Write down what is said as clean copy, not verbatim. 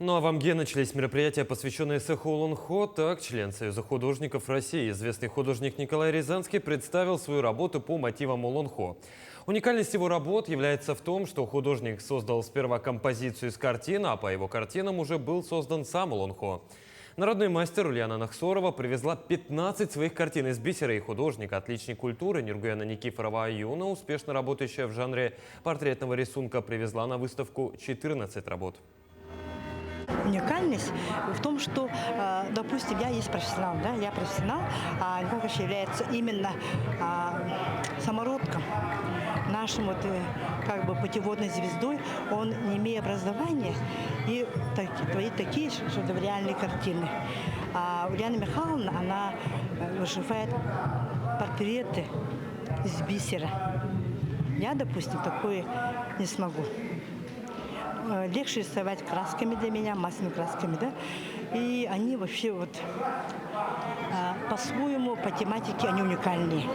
Ну а в Амге начались мероприятия, посвященные Сэху Лунхо. Так, член Союза художников России, известный художник Николай Рязанский, представил свою работу по мотивам Лунхо. Уникальность его работ является в том, что художник создал сперва композицию из картин, а по его картинам уже был создан сам Лунхо. Народный мастер Ульяна Нахсорова привезла 15 своих картин из бисера, и художник, отличник культуры Нургуяна Никифорова Аюна, успешно работающая в жанре портретного рисунка, привезла на выставку 14 работ. Уникальность в том, что, допустим, я есть профессионал, да, я профессионал, а Николай является именно самородком, нашим вот, как бы путеводной звездой. Он, не имея образования, и творит такие шедевральные картины. А Ульяна Михайловна, она вышивает портреты из бисера. Я, допустим, такое не смогу. Легче рисовать красками для меня, масляными красками, да. И они вообще вот по-своему, по тематике, они уникальные.